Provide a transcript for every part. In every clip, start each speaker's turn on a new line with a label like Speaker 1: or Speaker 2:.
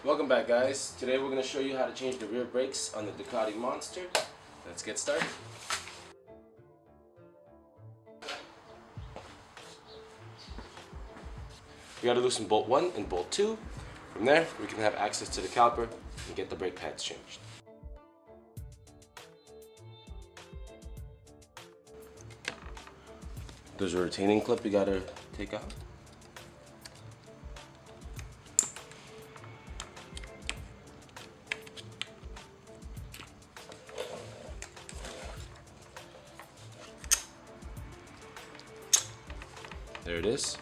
Speaker 1: Welcome back, guys. Today we're going to show you how to change the rear brakes on the Ducati Monster. Let's get started. We got to loosen bolt 1 and bolt 2. From there, we can have access to the caliper and get the brake pads changed. There's a retaining clip you got to take out. There it is.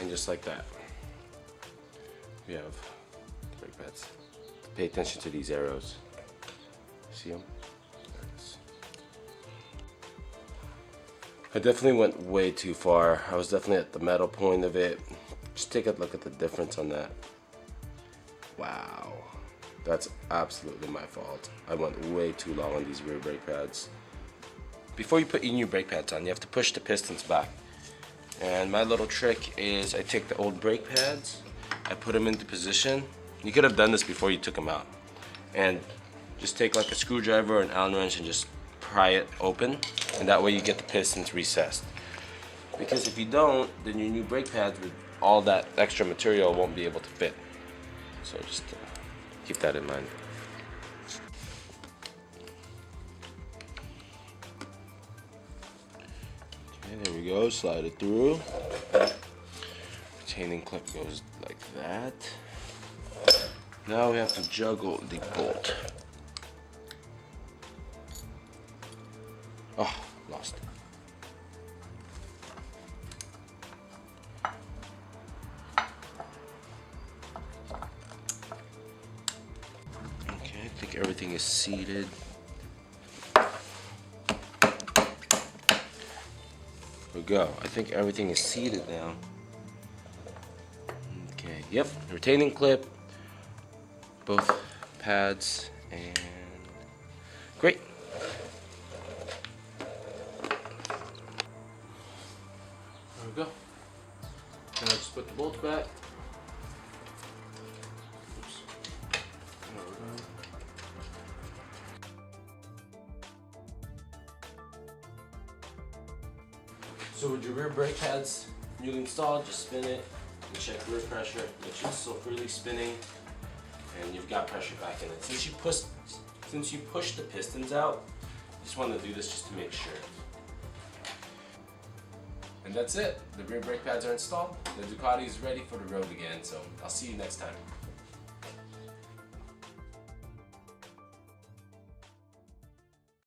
Speaker 1: And just like that, we have the brake pads. Pay attention to these arrows. See them? There it is. I definitely went way too far. I was definitely at the metal point of it. Just take a look at the difference on that. Wow. That's absolutely my fault. I went way too long on these rear brake pads. Before you put your new brake pads on, you have to push the pistons back. And my little trick is I take the old brake pads, I put them into position. You could have done this before you took them out. And just take like a screwdriver or an Allen wrench and just pry it open. And that way you get the pistons recessed. Because if you don't, then your new brake pads with all that extra material won't be able to fit. So just keep that in mind. Okay, there we go. Slide it through. Retaining clip goes like that. Now we have to juggle the bolt. Oh, lost it. Okay, I think everything is seated. There we go. I think everything is seated now. Okay, yep, retaining clip, both pads, and great. There we go. Now just put the bolts back. Oops. There we go. So with your rear brake pads newly installed, just spin it and check rear pressure. Make sure it's still freely spinning and you've got pressure back in it. Since you push the pistons out, just want to do this just to make sure. And that's it. The rear brake pads are installed. The Ducati is ready for the road again, so I'll see you next time.